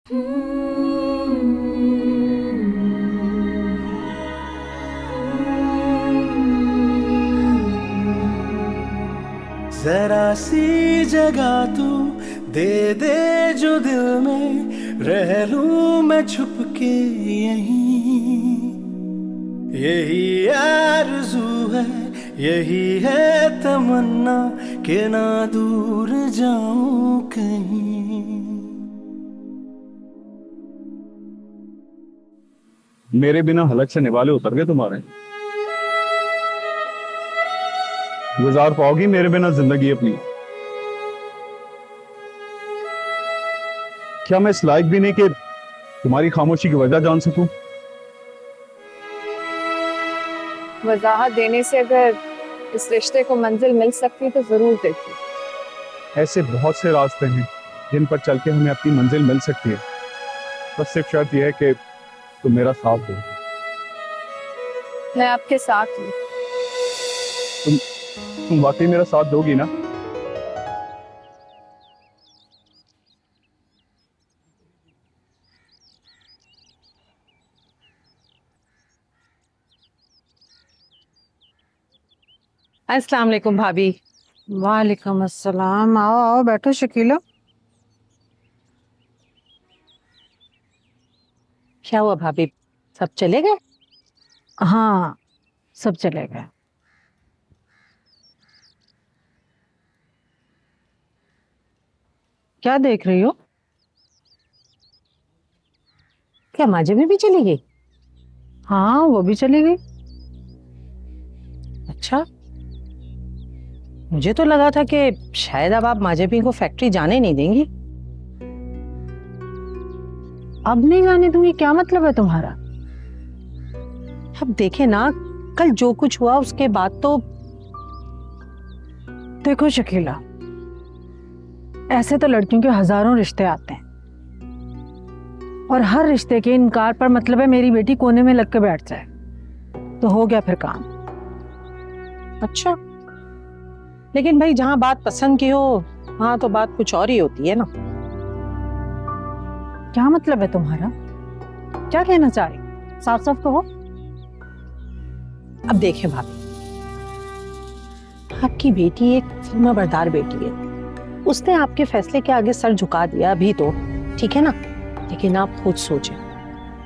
जरा सी जगह तू दे दे जो दिल में रह लूं मैं छुप के यहीं। यही आरज़ू है, यही है तमन्ना कि ना दूर जाऊं कहीं। मेरे बिना हलक से निवाले उतर गए तुम्हारे। गुजार पाओगी मेरे बिना जिंदगी अपनी? क्या मैं इस लायक भी नहीं कि तुम्हारी खामोशी की वजह जान सकूं? वजाहत देने से अगर इस रिश्ते को मंजिल मिल सकती तो जरूर देती। ऐसे बहुत से रास्ते हैं जिन पर चल के हमें अपनी मंजिल मिल सकती है। बस सिर्फ शर्त यह है कि तुम मेरा साथ दो। मैं आपके साथ हूँ। तुम वाकई मेरा साथ दोगी ना? अस्सलाम वालेकुम भाभी। वालेकुम अस्सलाम। आओ आओ बैठो शकीला। क्या हुआ भाभी, सब चले गए? हाँ सब चले गए। क्या देख रही हो? क्या माजे में भी चली गई? हाँ वो भी चली गई। अच्छा, मुझे तो लगा था कि शायद अब आप माजेबी को फैक्ट्री जाने नहीं देंगी। अब नहीं जाने दूंगी क्या मतलब है तुम्हारा? अब देखे ना, कल जो कुछ हुआ उसके बाद तो। देखो शकीला, ऐसे तो लड़कियों के हजारों रिश्ते आते हैं और हर रिश्ते के इनकार पर मतलब है मेरी बेटी कोने में लग के बैठ जाए तो हो गया फिर काम। अच्छा, लेकिन भाई जहां बात पसंद की हो वहां तो बात कुछ और ही होती है ना। क्या मतलब है तुम्हारा? क्या कहना चाह रही? साफ साफ कहो। अब देखें भाभी, आपकी बेटी एक फर्मा बरदार बेटी है। उसने आपके फैसले के आगे सर झुका दिया अभी तो ठीक है ना, लेकिन आप खुद सोचें,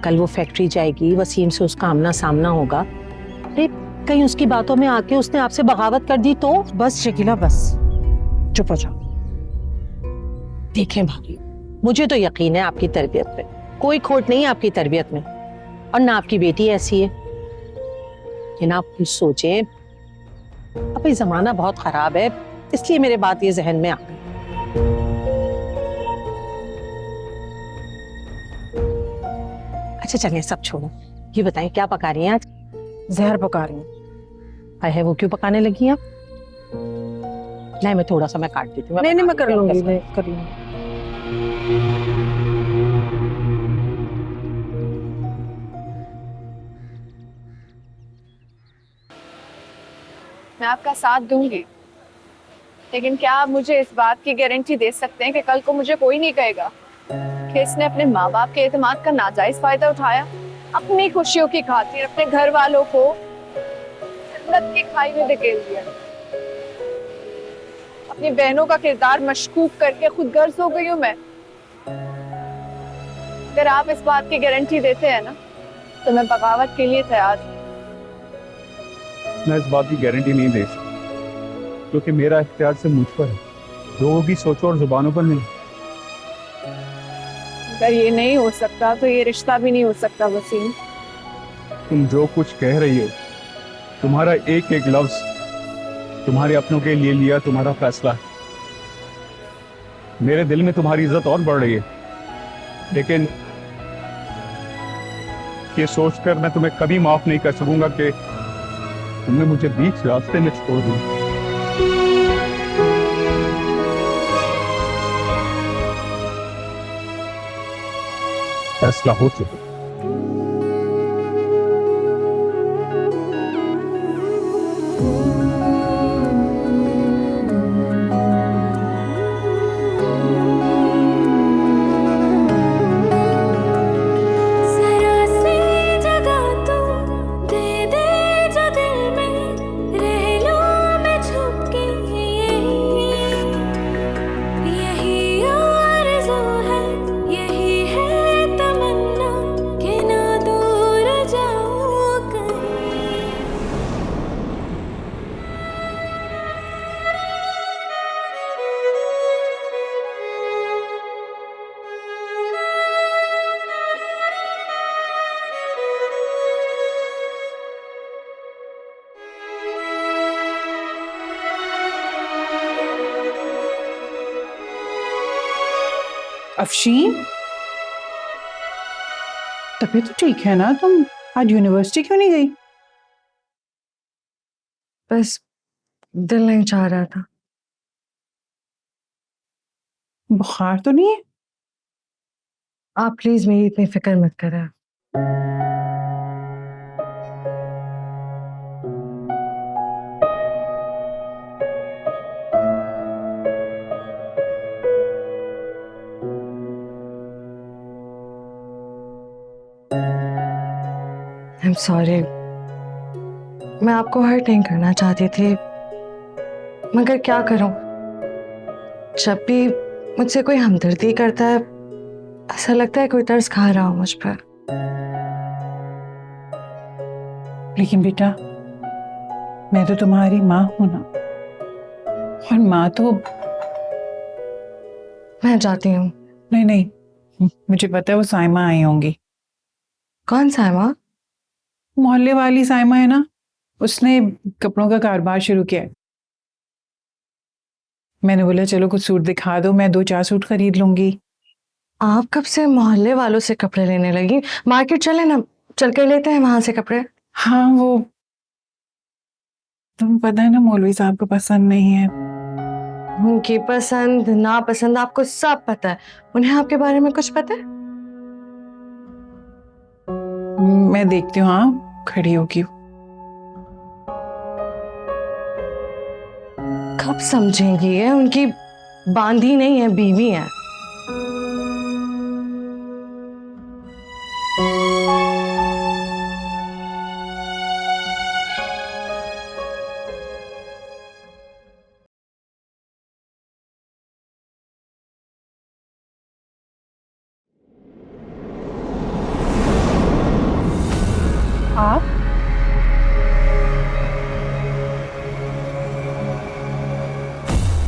कल वो फैक्ट्री जाएगी, वसीम से उसका आमना सामना होगा। अरे कहीं उसकी बातों में आके उसने आपसे बगावत कर दी तो? बस शकीला बस, चुप हो जाओ। देखें भाभी, मुझे तो यकीन है आपकी तरबियत पे, कोई खोट नहीं है आपकी तरबियत में, और ना आपकी बेटी ऐसी है। लेकिन आप कुछ सोचे, अब ये जमाना बहुत खराब है, इसलिए मेरे बात ये जहन में आ गई। अच्छा चलिए सब छोड़ो, ये बताएं क्या पका रही हैं आज? जहर पका रही हूँ। है वो क्यों पकाने लगी आप? नहीं मैं थोड़ा सा मैं काट देती हूँ। नहीं नहीं मैं कर लूंगी, मैं कर लूंगी। मैं आपका साथ दूंगी, लेकिन क्या आप मुझे इस बात की गारंटी दे सकते हैं कि कल को मुझे कोई नहीं कहेगा कि इसने अपने माँ बाप के एतमाद का नाजायज फायदा उठाया, अपनी खुशियों की खातिर अपने घर वालों को जन्नत की खाई में धकेल दिया, अपनी बहनों का किरदार मशकूक करके खुद गर्ज हो गई हूँ मैं। अगर आप इस बात की गारंटी देते हैं ना तो मैं बगावत के लिए तैयार हूँ। मैं इस बात की गारंटी नहीं दे सकता क्योंकि मेरा इख्तियार से मुझ पर है, लोगों की सोचों और जुबानों पर नहीं। अगर ये नहीं हो सकता तो ये रिश्ता भी नहीं हो सकता वसीम। तुम जो कुछ कह रही हो, तुम्हारा एक एक लफ्ज तुम्हारे अपनों के लिए लिया तुम्हारा फैसला है। मेरे दिल में तुम्हारी इज्जत और बढ़ रही है, लेकिन ये सोचकर मैं तुम्हें कभी माफ नहीं कर सकूंगा कि तुमने मुझे बीच रास्ते में छोड़ दिया। फैसला हो चुका। अफशीन, तबीयत तो ठीक है ना? तुम आज यूनिवर्सिटी क्यों नहीं गई? बस दिल नहीं चाह रहा था। बुखार तो नहीं है? आप प्लीज मेरी इतनी फिक्र मत करें। आई एम सॉरी, मैं आपको हर्ट नहीं करना चाहती थी, मगर क्या करूं, जब भी मुझसे कोई हमदर्दी करता है ऐसा लगता है कोई तरस खा रहा हो मुझ पर। लेकिन बेटा, मैं तो तुम्हारी माँ हूं ना, और माँ तो... मैं जाती हूँ। नहीं नहीं, मुझे पता है वो साइमा आई होंगी। कौन सा है माँ? मोहल्ले वाली साइमा है ना, उसने कपड़ों का कारोबार शुरू किया है। मैंने बोला चलो कुछ सूट दिखा दो, मैं 2-4 सूट खरीद लूंगी। आप कब से मोहल्ले वालों से कपड़े लेने लगी? मार्केट चले ना, चल कर लेते हैं वहां से कपड़े। हाँ, वो तुम्हें पता है ना, मौलवी साहब को पसंद नहीं है। उनकी पसंद ना पसंद आपको सब पता है। उन्हें आपके बारे में कुछ पता है? मैं देखती हूँ, हाँ खड़ी होगी। कब समझेंगी ये? उनकी बांधी नहीं है, बीवी है। आप